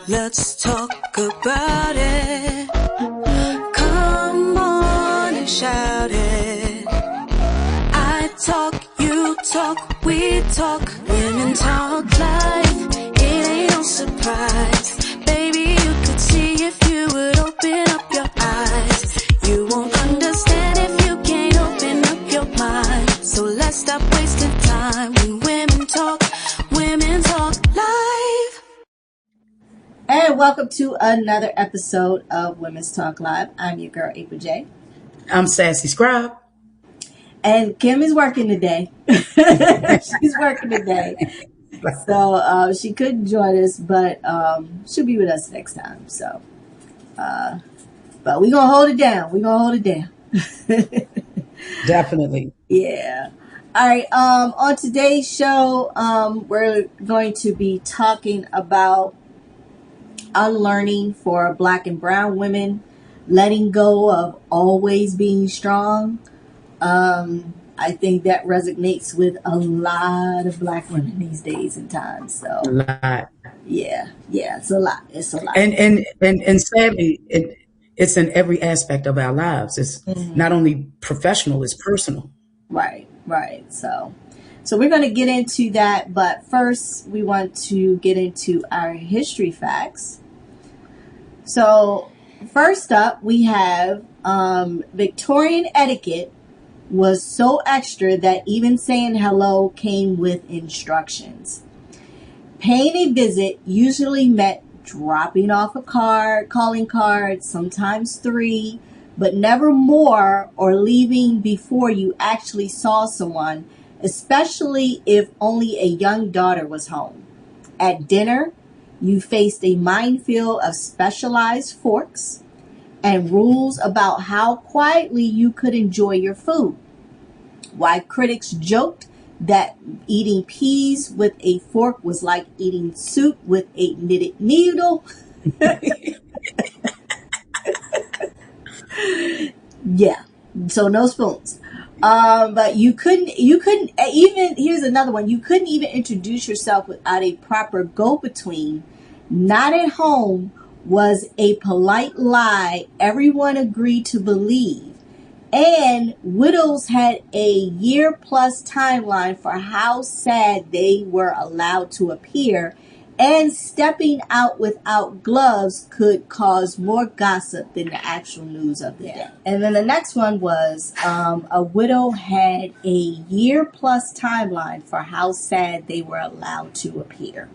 Let's talk about it. Come on and shout it. I talk, you talk, we talk. Women talk life. It ain't no surprise. Baby, you could see if you would open up your eyes. You won't understand if you can't open up your mind. So let's stop wasting time when women talk live. And welcome to another episode of Women's Talk Live. I'm your girl, April J. I'm SassyScribe. And Kim is working today. She's working today. So she couldn't join us, but she'll be with us next time. So, but we're going to hold it down. Definitely. Yeah. All right. On today's show, we're going to be talking about unlearning for Black and brown women, letting go of always being strong. I think that resonates with a lot of Black women these days and times. So a lot. Yeah, it's a lot. And sadly, it's in every aspect of our lives. It's not only professional, it's personal. Right. So we're going to get into that, but first we want to get into our history facts. So first up, we have Victorian etiquette was so extra that even saying hello came with instructions. Paying a visit usually meant dropping off a card, calling cards, sometimes 3, but never more, or leaving before you actually saw someone, especially if only a young daughter was home. At dinner, you faced a minefield of specialized forks and rules about how quietly you could enjoy your food. While critics joked that eating peas with a fork was like eating soup with a knitted needle. Yeah, so no spoons. But you couldn't even, here's another one, you couldn't even introduce yourself without a proper go-between. Not at home was a polite lie everyone agreed to believe. And widows had a year-plus timeline for how sad they were allowed to appear, and stepping out without gloves could cause more gossip than the actual news of the day. And then the next one was a widow had a year-plus timeline for how sad they were allowed to appear.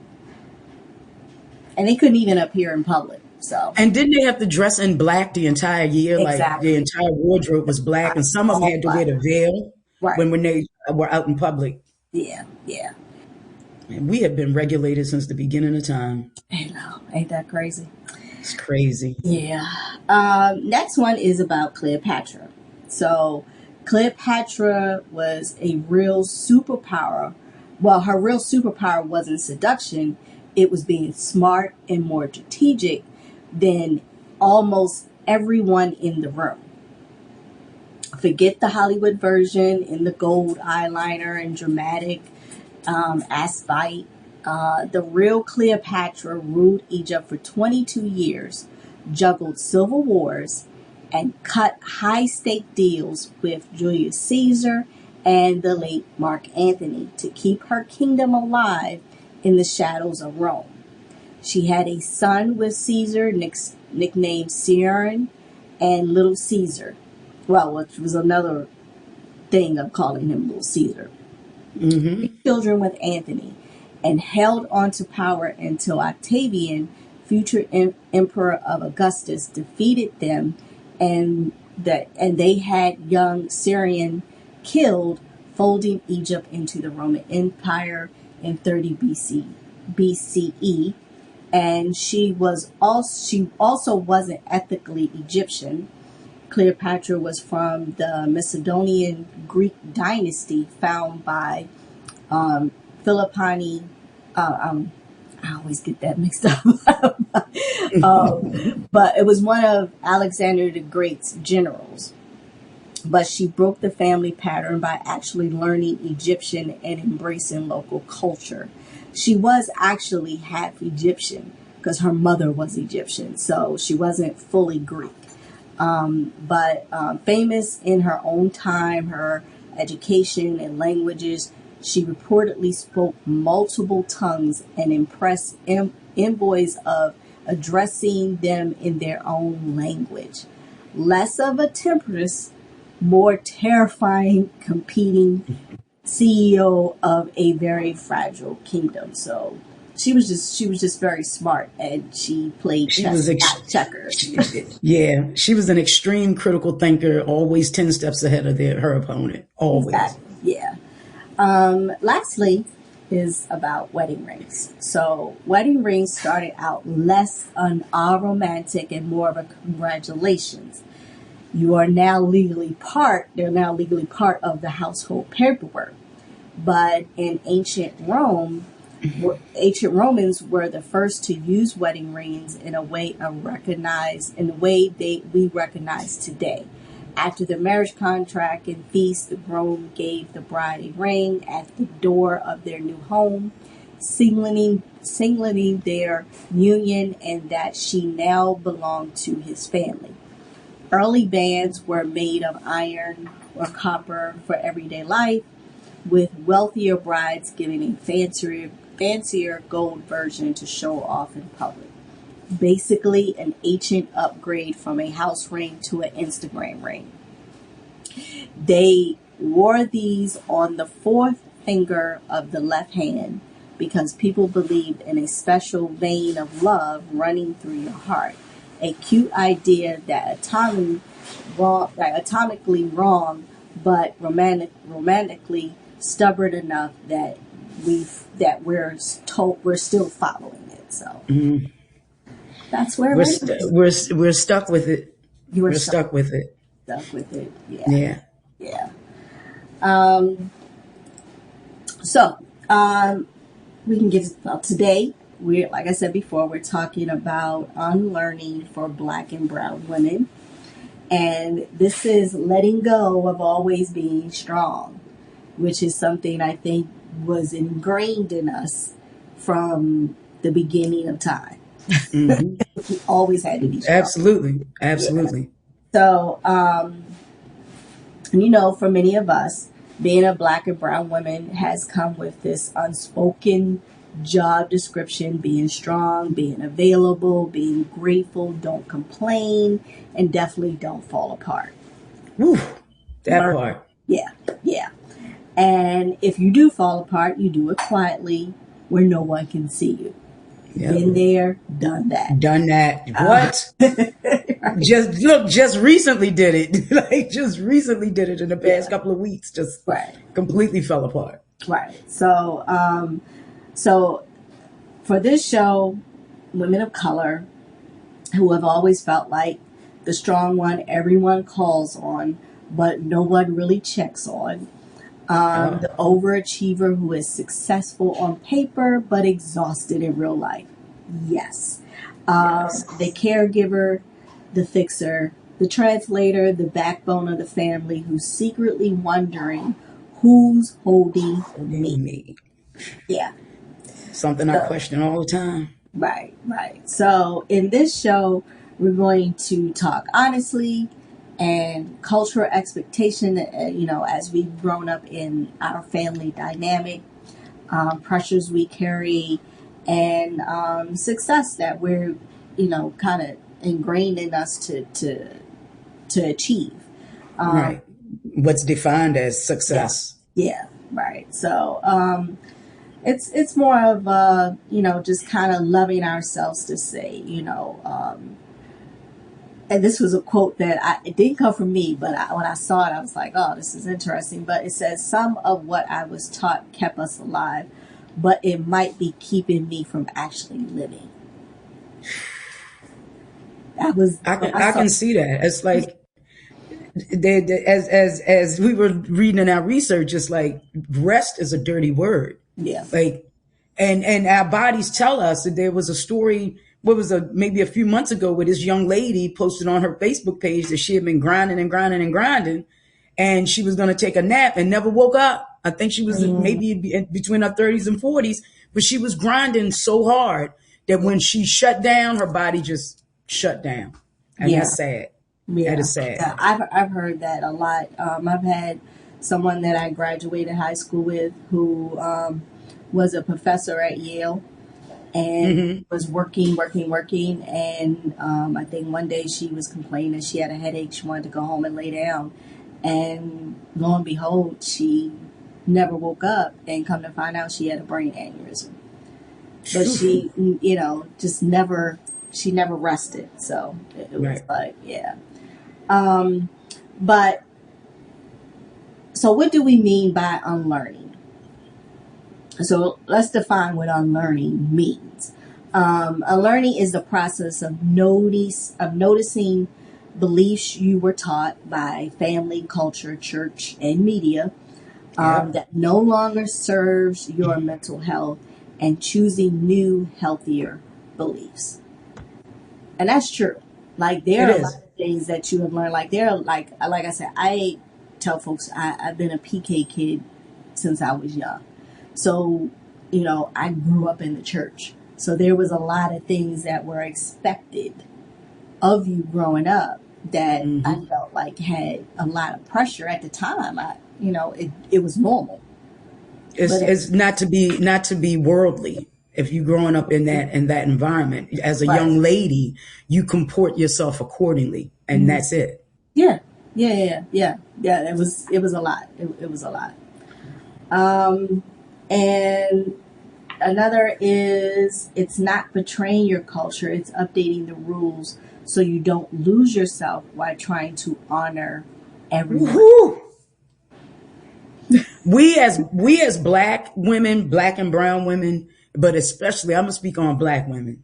And they couldn't even appear in public. So. And didn't they have to dress in black the entire year? Exactly. Like the entire wardrobe was black, and some of them had to wear the veil when they were out in public. Yeah. And we have been regulated since the beginning of time. I know. Ain't that crazy? It's crazy. Yeah. Next one is about Cleopatra. So Cleopatra was a real superpower. Well, her real superpower wasn't seduction. It was being smart and more strategic than almost everyone in the room. Forget the Hollywood version in the gold eyeliner and dramatic aspite. The real Cleopatra ruled Egypt for 22 years, juggled civil wars, and cut high-stake deals with Julius Caesar and the late Mark Antony to keep her kingdom alive in the shadows of Rome. She had a son with Caesar, nicknamed Ciaran, and Little Caesar. Well, which was another thing of calling him Little Caesar. Children with Antony, and held on to power until Octavian, future emperor of Augustus, defeated them, and they had young Ciaran killed, folding Egypt into the Roman Empire in 30 BCE. And she also wasn't ethnically Egyptian. Cleopatra was from the Macedonian Greek dynasty found by Philippine. I always get that mixed up. But it was one of Alexander the Great's generals. But she broke the family pattern by actually learning Egyptian and embracing local culture. She was actually half Egyptian, because her mother was Egyptian, so she wasn't fully Greek. But famous in her own time, her education and languages, she reportedly spoke multiple tongues and impressed envoys of addressing them in their own language. Less of a temptress, more terrifying, competing CEO of a very fragile kingdom. So she was just very smart, and she played chess, not checkers. Yeah, she was an extreme critical thinker, always 10 steps ahead of her opponent. Always. Exactly. Yeah. Lastly is about wedding rings. So wedding rings started out less romantic and more of a congratulations. You are now legally they're now legally part of the household paperwork. But in ancient Romans were the first to use wedding rings in a way we recognize today. After the marriage contract and feast, the groom gave the bride a ring at the door of their new home, signaling their union and that she now belonged to his family. Early bands were made of iron or copper for everyday life, with wealthier brides giving a fancier gold version to show off in public. Basically, an ancient upgrade from a house ring to an Instagram ring. They wore these on the fourth finger of the left hand because people believed in a special vein of love running through your heart. A cute idea that atomically wrong, but romantically stubborn enough that we're still following it. So that's where we're stuck with it. We're stuck with it. Stuck with it. Yeah. Yeah. We can get today. Like I said before, we're talking about unlearning for Black and brown women, and this is letting go of always being strong, which is something I think was ingrained in us from the beginning of time. We always had to be strong. Absolutely. Yeah. So, for many of us, being a Black and brown woman has come with this unspoken job description: being strong, being available, being grateful, don't complain, and definitely don't fall apart. Woo, that part. Yeah. And if you do fall apart, you do it quietly where no one can see you. Yep. Been there, done that. What? Right. Just recently did it. Just recently did it in the past couple of weeks. Just completely fell apart. Right. So for this show, women of color who have always felt like the strong one everyone calls on, but no one really checks on. The overachiever who is successful on paper, but exhausted in real life. Yes. The caregiver, the fixer, the translator, the backbone of the family who's secretly wondering who's holding me. Yeah. Something I question all the time. Right. So in this show, we're going to talk honestly and cultural expectation, as we've grown up in our family dynamic, pressures we carry, and success that we're, kind of ingrained in us to achieve. Right. What's defined as success. Yeah. Right. So it's more of just kind of loving ourselves to say, and this was a quote that it didn't come from me, but when I saw it, I was like, oh, this is interesting. But it says, some of what I was taught kept us alive, but it might be keeping me from actually living. I can see that. It's like, as we were reading in our research, it's like rest is a dirty word. Yeah. And our bodies tell us that there was a story, maybe a few months ago, where this young lady posted on her Facebook page that she had been grinding, and she was going to take a nap and never woke up. I think she was maybe between her 30s and 40s, but she was grinding so hard that when she shut down, her body just shut down. And that's sad. Yeah. That is sad. Yeah, I've heard that a lot. I've had someone that I graduated high school with who was a professor at Yale and was working. And I think one day she was complaining she had a headache. She wanted to go home and lay down. And lo and behold, she never woke up, and come to find out she had a brain aneurysm. But she, just never rested. So it was like, yeah. But so what do we mean by unlearning? So let's define what unlearning means. Unlearning is the process of noticing beliefs you were taught by family, culture, church, and media that no longer serves your mental health, and choosing new, healthier beliefs. And that's true. Like, there are a lot of things that you have learned. Like, like I said, I tell folks I've been a PK kid since I was young. So, I grew up in the church. So there was a lot of things that were expected of you growing up that I felt like had a lot of pressure at the time. It was normal. It's not to be worldly. If you're growing up in that environment as a young lady, you comport yourself accordingly, and that's it. Yeah. It was a lot. It was a lot. And another is, it's not betraying your culture. It's updating the rules so you don't lose yourself while trying to honor everyone. Woo-hoo. We as black women, black and brown women, but especially I'm gonna speak on black women.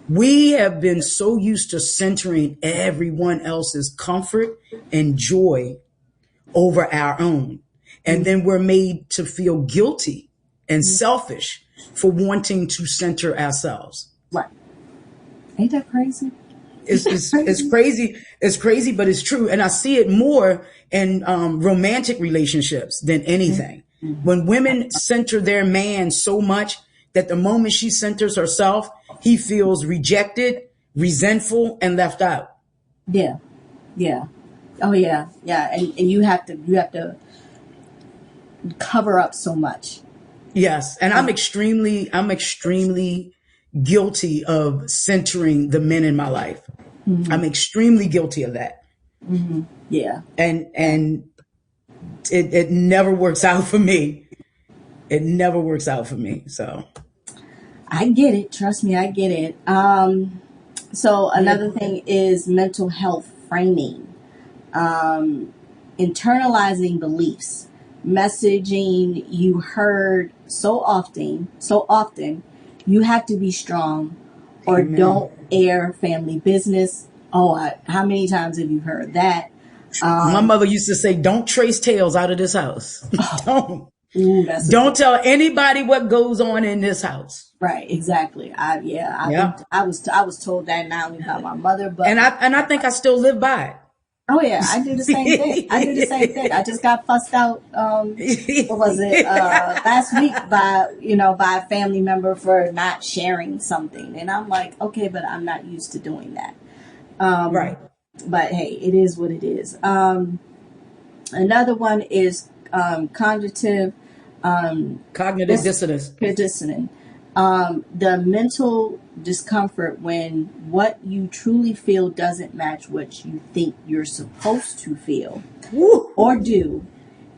We have been so used to centering everyone else's comfort and joy over our own. And then we're made to feel guilty and selfish for wanting to center ourselves. Right. Ain't that crazy? It's crazy. It's crazy, but it's true. And I see it more in romantic relationships than anything. When women center their man so much that the moment she centers herself, he feels rejected, resentful, and left out. Yeah. Oh yeah. And you have to cover up so much. Yes. And I'm extremely guilty of centering the men in my life. I'm extremely guilty of that. Yeah. And it never works out for me. It never works out for me. So I get it. Trust me, I get it. So another thing is mental health framing. Internalizing beliefs, messaging you heard so often, you have to be strong or don't air family business. Oh, how many times have you heard that? My mother used to say, don't trace tales out of this house. Don't tell anybody what goes on in this house. Right, exactly. I was told that not only by my mother, but I think I still live by it. Oh yeah, I do the same thing. I just got fussed out. What was it last week by a family member for not sharing something, and I'm like, okay, but I'm not used to doing that. Right. But hey, it is what it is. Another one is cognitive dissonance. The mental discomfort when what you truly feel doesn't match what you think you're supposed to feel or do,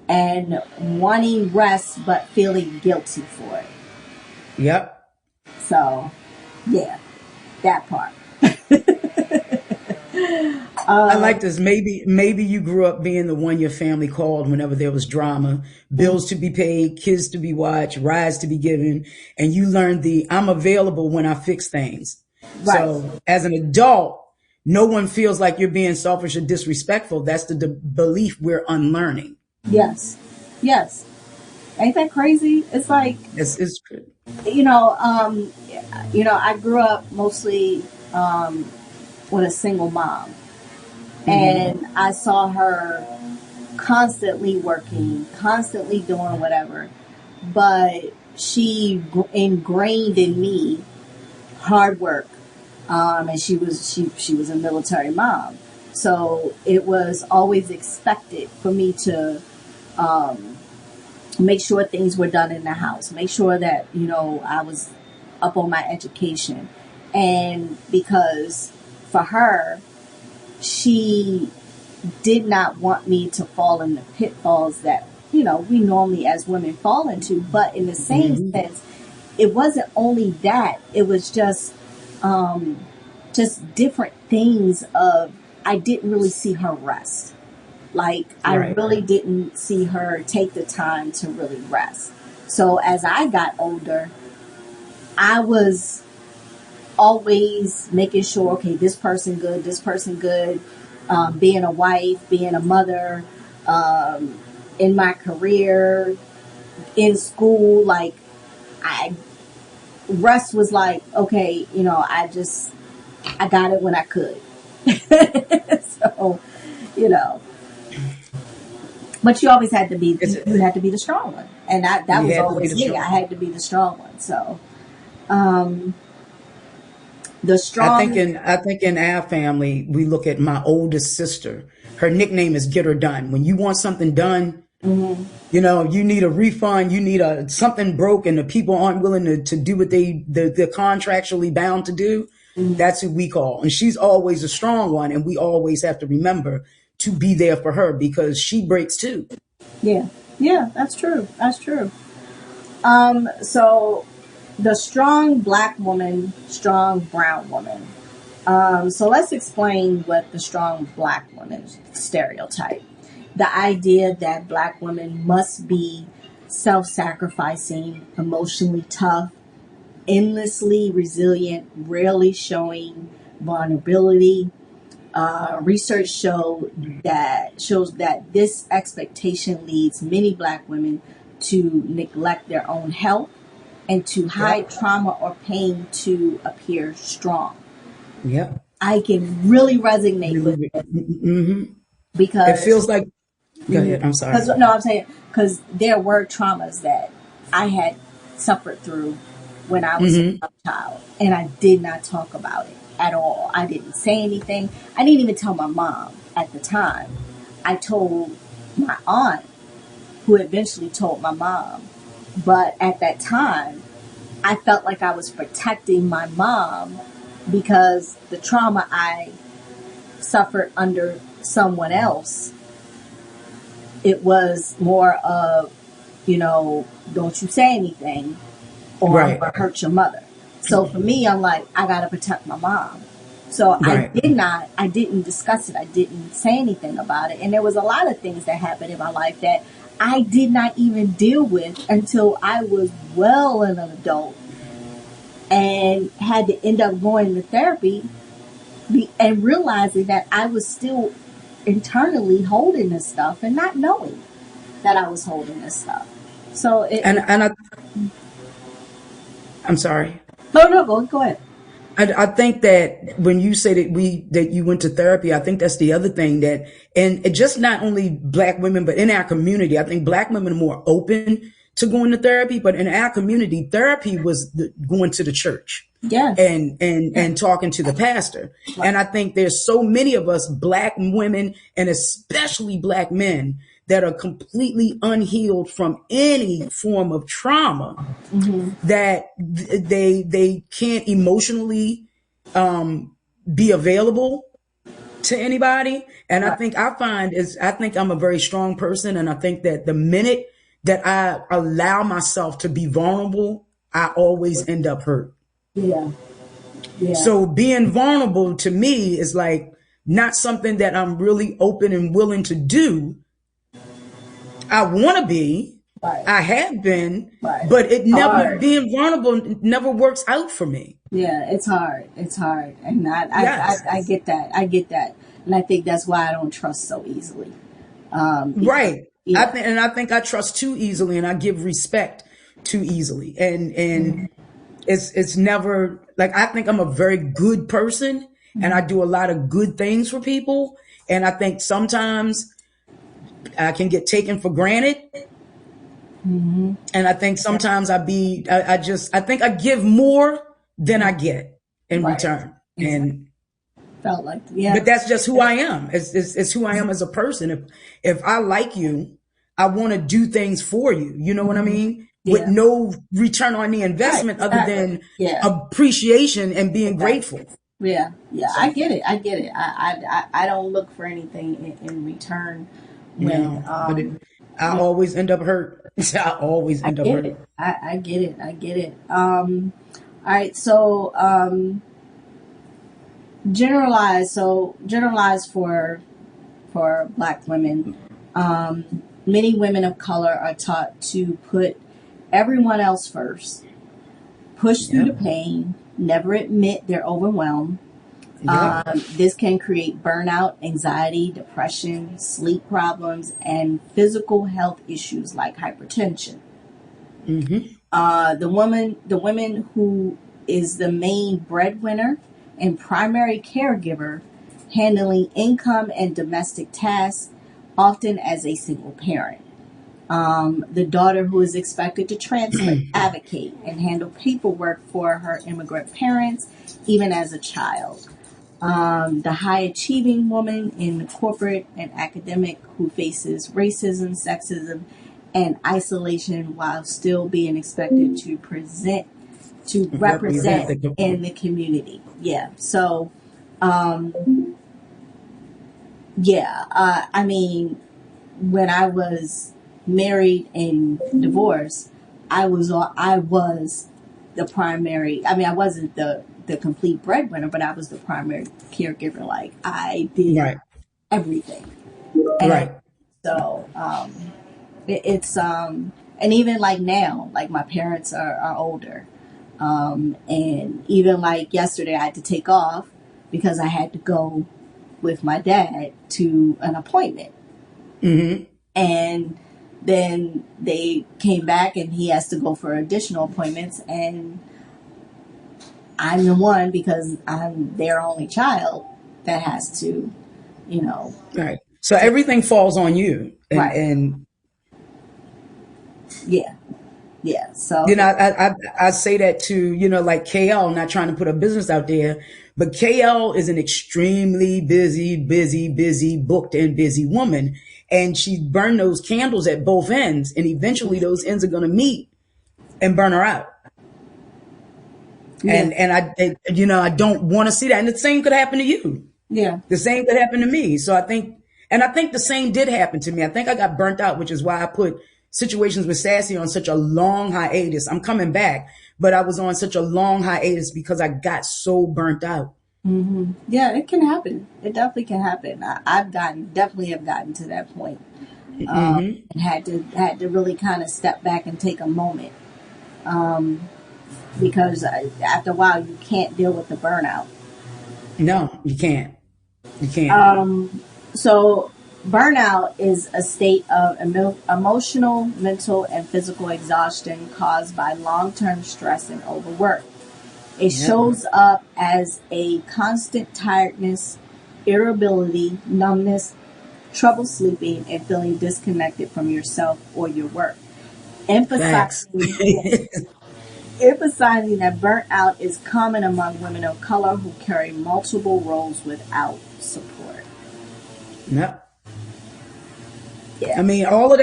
and wanting rest but feeling guilty for it. Yep. So, yeah, that part. I like this. Maybe you grew up being the one your family called whenever there was drama, bills to be paid, kids to be watched, rides to be given, and you learned I'm available when I fix things. Right. So as an adult, no one feels like you're being selfish or disrespectful. That's the belief we're unlearning. Yes. Ain't that crazy? It's like it's true. I grew up mostly with a single mom. And I saw her constantly working, constantly doing whatever. But she ingrained in me hard work. And she was a military mom. So it was always expected for me to make sure things were done in the house, make sure that, I was up on my education. And because for her, she did not want me to fall in the pitfalls that, we normally as women fall into. But in the same sense, it wasn't only that, it was just different things of, I didn't really see her rest. Like, I really didn't see her take the time to really rest. So as I got older, I was always making sure, okay, this person good, being a wife, being a mother, in my career, in school, like, rest was like, okay, I got it when I could. So, but you always had to be, you had to be the strong one. And that was always me. I had to be the strong one. So, the strong. I think in our family, we look at my oldest sister. Her nickname is Get Her Done. When you want something done, you need a refund, you need something broken, the people aren't willing to do what they're contractually bound to do. That's who we call. And she's always a strong one. And we always have to remember to be there for her because she breaks too. Yeah. Yeah, that's true. That's true. So the strong black woman, strong brown woman. So let's explain what the strong black woman stereotype. The idea that black women must be self-sacrificing, emotionally tough, endlessly resilient, rarely showing vulnerability. Research shows that this expectation leads many black women to neglect their own health and to hide trauma or pain to appear strong. Yeah, I can really resonate with it because it feels like. Go ahead. I'm sorry. I'm saying because there were traumas that I had suffered through when I was a child, and I did not talk about it at all. I didn't say anything. I didn't even tell my mom at the time. I told my aunt, who eventually told my mom. But at that time, I felt like I was protecting my mom because the trauma I suffered under someone else, it was more of, don't you say anything or I'm going to hurt your mother. So for me, I'm like, I got to protect my mom. So I didn't discuss it. I didn't say anything about it. And there was a lot of things that happened in my life that I did not even deal with until I was well an adult and had to end up going to therapy and realizing that I was still internally holding this stuff and not knowing that I was holding this stuff. So I'm sorry. No, go ahead. I think that when you say that you went to therapy, I think that's the other thing and it just not only black women, but in our community, I think black women are more open to going to therapy, but in our community, therapy was going to the church. Yes. And talking to the pastor. Right. And I think there's so many of us black women and especially black men that are completely unhealed from any form of trauma that they can't emotionally be available to anybody. And I think I think I'm a very strong person. And I think that the minute that I allow myself to be vulnerable, I always end up hurt. Yeah. So being vulnerable to me is like not something that I'm really open and willing to do. I want to be, I have been, but it never, being vulnerable never works out for me. Yeah, it's hard. And I get that. And I think that's why I don't trust so easily. Right. Yeah. I think I trust too easily and I give respect too easily. And it's never like, I think I'm a very good person and I do a lot of good things for people. And I think sometimes I can get taken for granted. And I think sometimes I think I give more than I get. in Right. return. Exactly. And Felt like, yeah. but that's just who I am. It's who I am as a person. If I like you, I want to do things for you. You know what I mean? With Yeah. no return on the Right. investment other Exactly. than Yeah. appreciation and being Exactly. grateful. Yeah. Yeah. So, I get it. I get it. I don't look for anything in return when, but I always end up hurt. I always I end up get hurt. it. I get it. I get it. All right. So, generalize for Black women. Many women of color are taught to put everyone else first, push through the Yep. pain, never admit they're overwhelmed. Yep. This can create burnout, anxiety, depression, sleep problems, and physical health issues like hypertension. The woman who is the main breadwinner and primary caregiver, handling income and domestic tasks, often as a single parent. The daughter who is expected to translate, advocate, and handle paperwork for her immigrant parents, even as a child. The high achieving woman in corporate and academic who faces racism, sexism, and isolation while still being expected to represent in the community. Yeah. So, I mean, when I was married and divorced, I was the primary. I mean, I wasn't the complete breadwinner, but I was the primary caregiver. Like I did Right. everything, and Right. so it's and even like now, like my parents are older, and even like yesterday, I had to take off because I had to go with my dad to an appointment. And then they came back and he has to go for additional appointments. And I'm the one, because I'm their only child, that has to, you know. Right. So everything falls on you. Right. And Yeah. Yeah. So, you know, I say that to, you know, like KL, not trying to put a business out there, but KL is an extremely busy, booked and busy woman. And she burned those candles at both ends. And eventually those ends are going to meet and burn her out. yeah. And I don't want to see that. And the same could happen to you. Yeah. The same could happen to me. So I think the same did happen to me. I think I got burnt out, which is why I put situations with Sassy on such a long hiatus. I'm coming back, but I was on such a long hiatus because I got so burnt out. Yeah, it can happen. It definitely can happen. Definitely have gotten to that point, and had to really kind of step back and take a moment, because after a while you can't deal with the burnout. No, you can't. You can't. So burnout is a state of emotional, mental, and physical exhaustion caused by long-term stress and overwork. It shows up as a constant tiredness, irritability, numbness, trouble sleeping, and feeling disconnected from yourself or your work. Facts. Emphasizing that burnout is common among women of color who carry multiple roles without support. No. Yeah. I mean, all of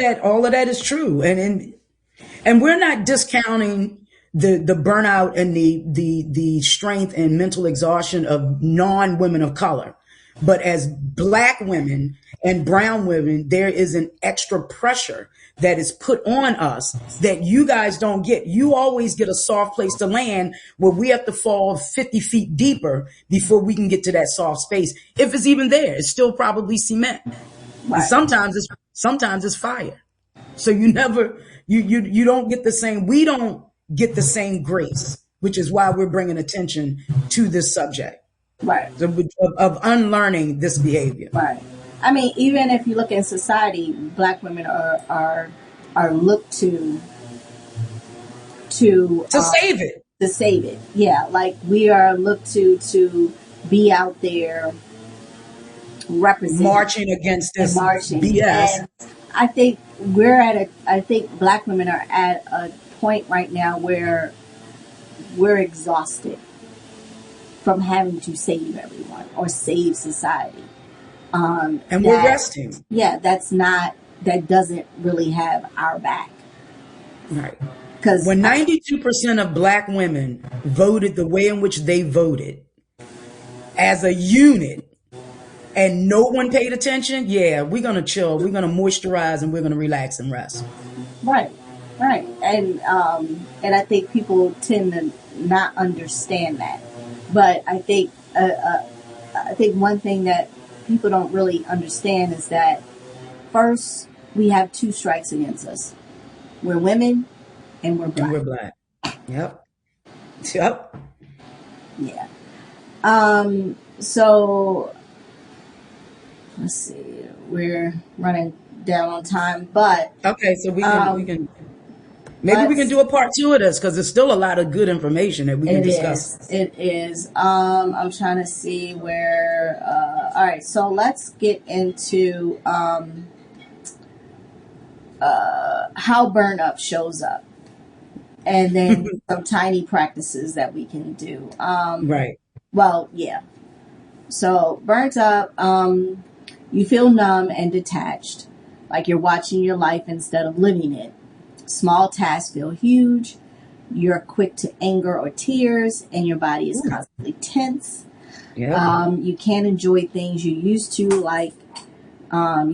that is true. And we're not discounting the burnout and the strength and mental exhaustion of non-women of color. But as Black women and brown women, there is an extra pressure that is put on us that you guys don't get. You always get a soft place to land where we have to fall 50 feet deeper before we can get to that soft space. If it's even there, it's still probably cement. Right. And sometimes it's fire. So you don't get the same, we don't get the same grace, which is why we're bringing attention to this subject. Right. Of unlearning this behavior. Right. I mean, even if you look in society, Black women are looked to save it. To save it. Yeah. Like we are looked to be out there representing, marching against this BS. And I think I think Black women are at a point right now where we're exhausted. from having to save everyone or save society. And we're resting. Yeah, that doesn't really have our back. Right. Because when 92% of black women voted the way in which they voted as a unit and no one paid attention, yeah, we're going to chill, we're going to moisturize, and we're going to relax and rest. Right. And I think people tend to not understand that. But I think one thing that people don't really understand is that first, we have two strikes against us. We're women and we're black. And we're black. Yep. Yeah. So let's see. We're running down on time, but okay. So we can maybe we can do a part 2 of this because there's still a lot of good information that we can discuss. It is. I'm trying to see where. All right. So let's get into how burn up shows up, and then some tiny practices that we can do. Right. Well, yeah. So burnt up, you feel numb and detached, like you're watching your life instead of living it. Small tasks feel huge. You're quick to anger or tears, and your body is constantly tense. Yeah. You can't enjoy things you used to like, and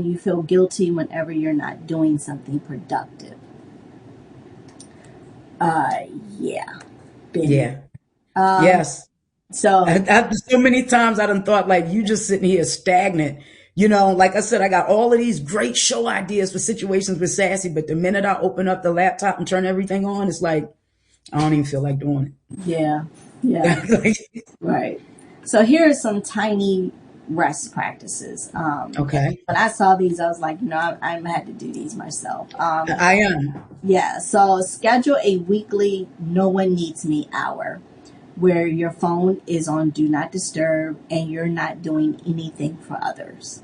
you feel guilty whenever you're not doing something productive. Yeah. Yeah. Yes. So so many times I done thought like you just sitting here stagnant. You know, like I said, I got all of these great show ideas for situations with Sassy, but the minute I open up the laptop and turn everything on, it's like I don't even feel like doing it. Yeah. Right. So here are some tiny rest practices. Okay. When I saw these, I was like, I had to do these myself. I am. Yeah. So schedule a weekly no one needs me hour where your phone is on do not disturb and you're not doing anything for others.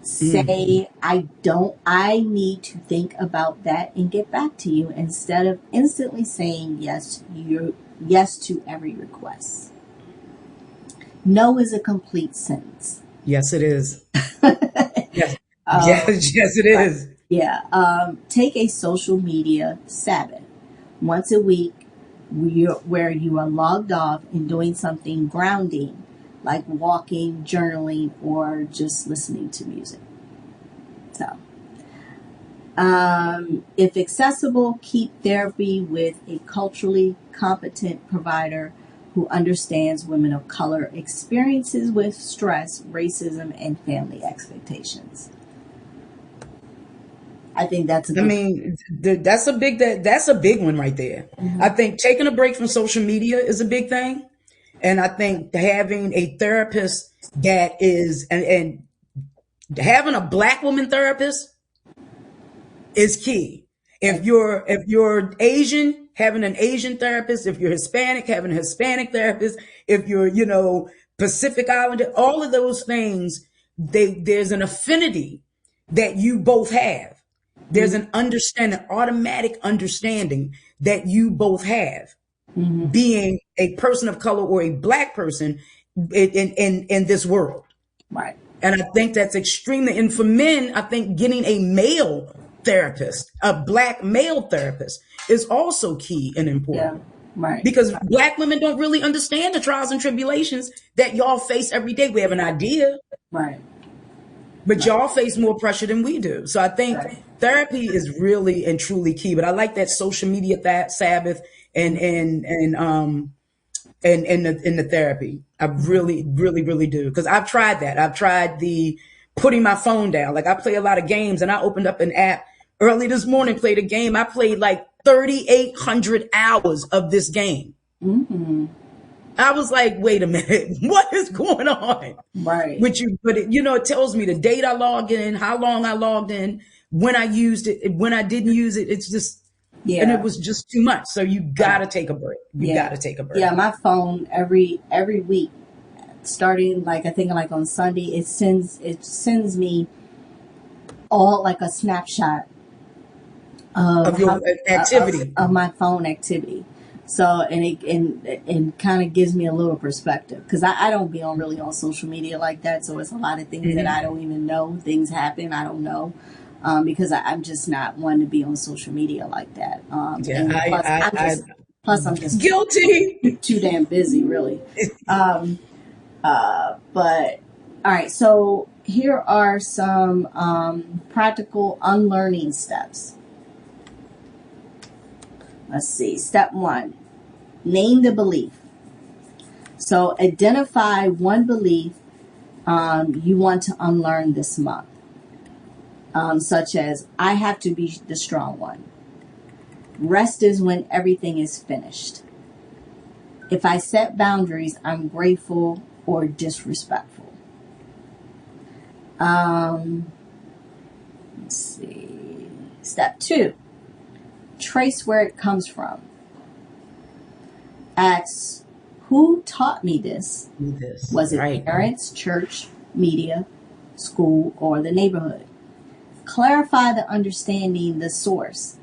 Say, I need to think about that and get back to you instead of instantly saying yes to every request. No is a complete sentence. Yes, it is. Yes. Yes, it is. Yeah. Take a social media Sabbath once a week where you are logged off and doing something grounding, like walking, journaling, or just listening to music. So, if accessible, keep therapy with a culturally competent provider who understands women of color experiences with stress, racism, and family expectations. I think that's a that's a big one right there. Mm-hmm. I think taking a break from social media is a big thing. And I think having a therapist that is, and having a black woman therapist is key. If you're Asian, having an Asian therapist, if you're Hispanic, having a Hispanic therapist, if you're, Pacific Islander, all of those things, there's an affinity that you both have. There's an automatic understanding that you both have, being a person of color or a black person in this world. Right. And I think that's extremely, and for men, I think getting a male therapist, a black male therapist, is also key and important. Yeah. Right. Because black women don't really understand the trials and tribulations that y'all face every day. We have an idea. Right. But y'all face more pressure than we do. So I think therapy is really and truly key. But I like that social media Sabbath and the therapy. I really, really, really do. Because I've tried that. I've tried the putting my phone down. Like I play a lot of games, and I opened up an app early this morning, played a game. I played like 3,800 hours of this game. Mm-hmm. I was like, wait a minute, what is going on? Right. But it tells me the date I logged in, how long I logged in, when I used it, when I didn't use it. It's just, and it was just too much. So you got to take a break. You got to take a break. Yeah. My phone every week, starting I think on Sunday, it sends me all like a snapshot of your activity, of my phone activity. So, and it kind of gives me a little perspective, because I don't be on really on social media like that. So it's a lot of things that I don't even know. Things happen I don't know, because I'm just not one to be on social media like that. Yeah, And plus I'm just guilty. too damn busy, really. But all right, so here are some practical unlearning steps. Let's see. Step 1, name the belief. So identify one belief you want to unlearn this month, such as, I have to be the strong one. Rest is when everything is finished. If I set boundaries, I'm grateful or disrespectful. Let's see. Step 2, trace where it comes from. Ask, who taught me this? Was it parents, church, media, school, or the neighborhood? Clarify the understanding the source.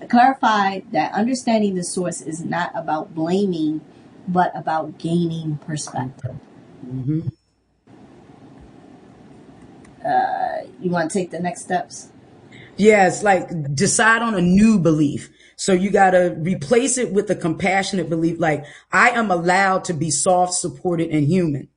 Clarify that understanding the source is not about blaming, but about gaining perspective. You want to take the next steps? Yeah, it's like decide on a new belief. So you got to replace it with a compassionate belief, like, I am allowed to be soft, supported, and human.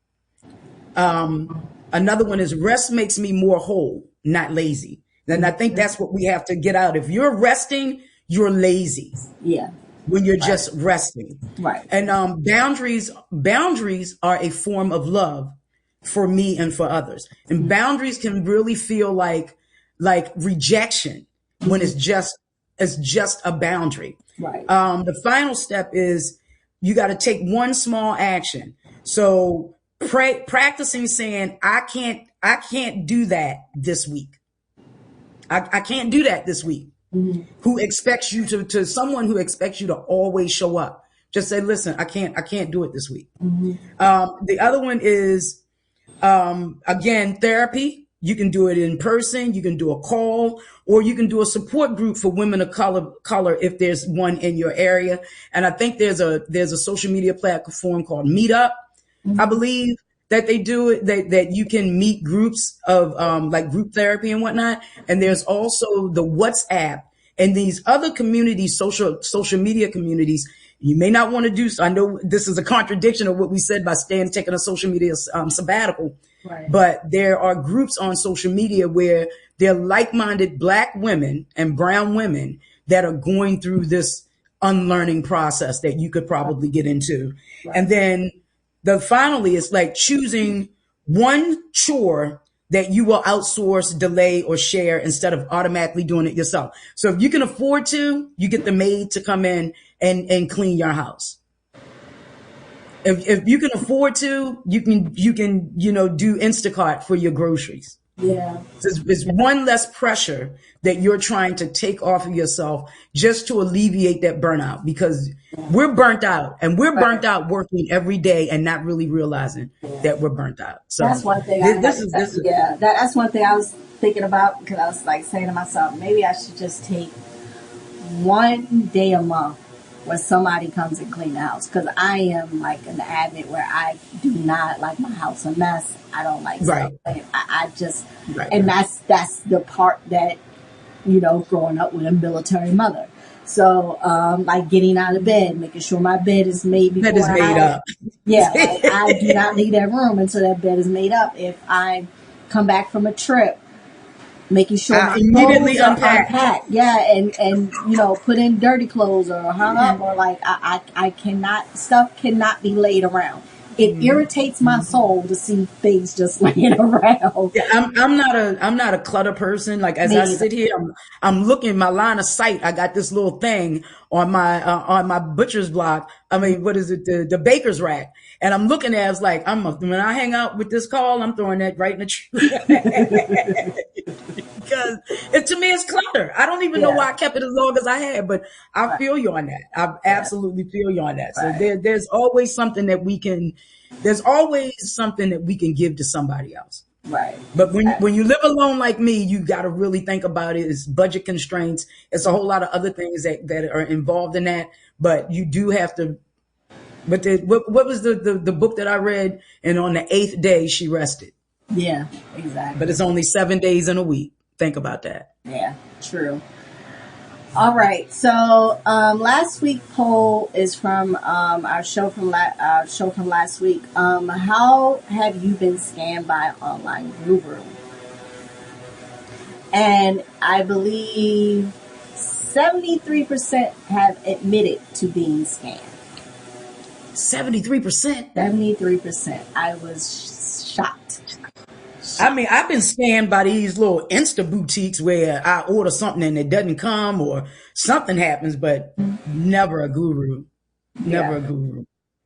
Another one is, rest makes me more whole, not lazy. And I think that's what we have to get out. If you're resting, you're lazy. Yeah. When you're just resting. Right. And boundaries are a form of love for me and for others. And boundaries can really feel like rejection when it's just a boundary. Right. The final step is you got to take one small action. So practicing saying, I can't do that this week. I can't do that this week. Who expects you to someone who expects you to always show up. Just say, listen, I can't do it this week. The other one is, again, therapy. You can do it in person. You can do a call, or you can do a support group for women of color if there's one in your area. And I think there's a social media platform called Meetup, I believe, that they do it, that you can meet groups of like group therapy and whatnot. And there's also the WhatsApp and these other communities, social media communities. You may not want to do so. I know this is a contradiction of what we said by taking a social media sabbatical. Right. But there are groups on social media where they're like-minded Black women and brown women that are going through this unlearning process that you could probably get into. Right. And then finally, it's like choosing one chore that you will outsource, delay, or share instead of automatically doing it yourself. So if you can afford to, you get the maid to come in and clean your house. If you can afford to, you can do Instacart for your groceries. Yeah. It's one less pressure that you're trying to take off of yourself just to alleviate that burnout, because we're burnt out, and we're burnt out working every day and not really realizing that we're burnt out. So that's one thing. That's one thing I was thinking about, because I was like saying to myself, maybe I should just take one day a month where somebody comes and clean the house, because I am like an advocate where I do not like my house a mess. I don't like stuff. I just, and that's the part that, growing up with a military mother. So, like getting out of bed, making sure my bed is made before made up. Yeah, like I do not leave that room until that bed is made up. If I come back from a trip, making sure my clothes are unpacked. Yeah, and put in dirty clothes or hung up, or like I stuff cannot be laid around. It irritates my soul to see things just laying around. Yeah, I'm not a clutter person. Like as I sit here, I'm looking my line of sight. I got this little thing on my butcher's block. I mean, what is it? The baker's rack. And I'm looking at it, it's like when I hang out with this call, I'm throwing that right in the trash. Because to me, it's clutter. I don't even know why I kept it as long as I had, but I feel you on that. I absolutely feel you on that. So there's always something that we can give to somebody else. Right. But when you live alone like me, you got to really think about it. It's budget constraints. It's a whole lot of other things that are involved in that. But you do have to. But what was the book that I read? And on the 8th day, she rested. Yeah, exactly. But it's only 7 days in a week. Think about that. Yeah, true. All right. So last week poll is from our show from last week. How have you been scammed by an online guru? And I believe 73% have admitted to being scammed. 73%. 73%. I was shocked. I mean, I've been scammed by these little Insta boutiques where I order something and it doesn't come or something happens, but never a guru. Never a guru.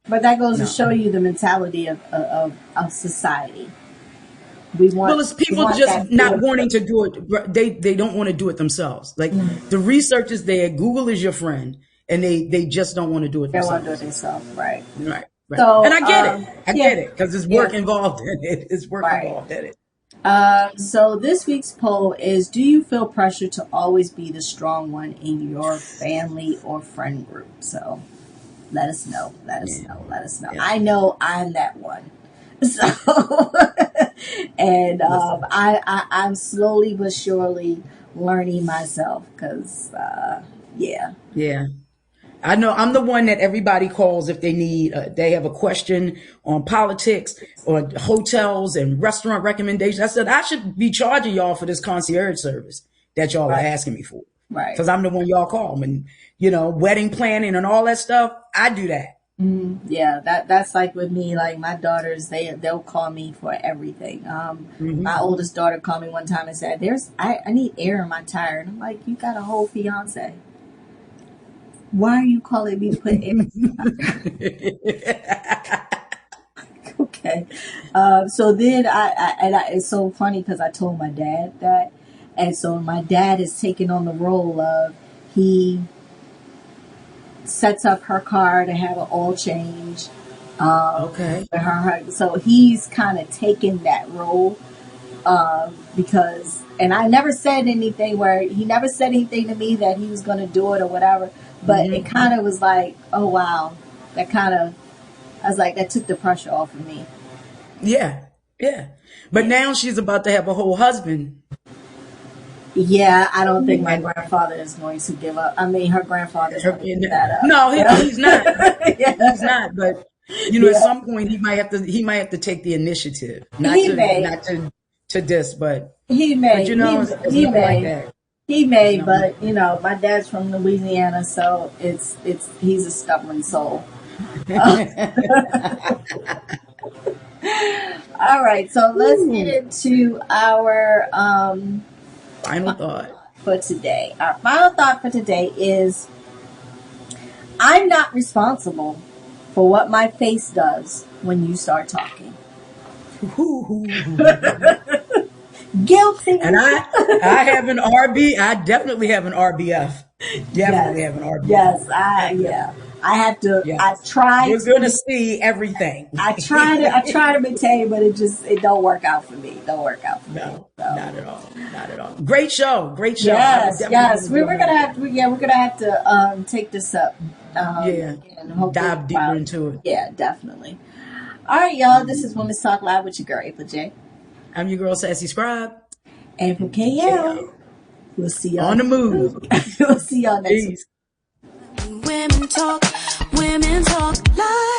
But that goes to show you the mentality of society. It's people just not wanting to do it. They don't want to do it themselves. Like the research is there. Google is your friend, and they just don't want to do it themselves. They want to do it themselves, right? Right. So, and I get it. I get it because it's work involved in it. It's work involved in it. So this week's poll is: do you feel pressure to always be the strong one in your family or friend group? So let us know. Let us know. Yeah. I know I'm that one. So, and I'm slowly but surely learning myself because, yeah. I know I'm the one that everybody calls if they need, they have a question on politics or hotels and restaurant recommendations. I said, I should be charging y'all for this concierge service that y'all are asking me for. Right. Cause I'm the one y'all call when, wedding planning and all that stuff. I do that. Yeah, that's like with me, like my daughters, they'll call me for everything. My oldest daughter called me one time and said, I need air in my tire. And I'm like, you got a whole fiance. Why are you calling me to put air in my tire? Okay. So then it's so funny because I told my dad that. And so my dad is taking on the role of he sets up her car to have an oil change. Okay. So he's kind of taken that role because, and I never said anything he never said anything to me that he was going to do it or whatever. But it kind of was like, oh wow, I was like, that took the pressure off of me. Yeah. But now she's about to have a whole husband. Yeah, I don't think my grandfather is going to give up. I mean, her grandfather's going to give that up. No, he's not. He's not. But at some point, he might have to take the initiative. Not to this, but he may. But, he may. Like that. He may, but my dad's from Louisiana, so he's a stubborn soul. All right, so let's get into our final thought for today. Our final thought for today is: I'm not responsible for what my face does when you start talking. Guilty. And I have an RB. I definitely have an RBF. Definitely have an RBF. Yes, I have to. Yes. I try. You're gonna see everything. I try to maintain, but it don't work out for me. No, not at all. Not at all. Great show. Yes. We're gonna have to take this up. And dive deeper into it. Yeah, definitely. All right, y'all. This is Women's Talk Live with your girl April J. I'm your girl SassyScribe. And from KL, we'll see y'all on the move. We'll see y'all next week. Women talk live.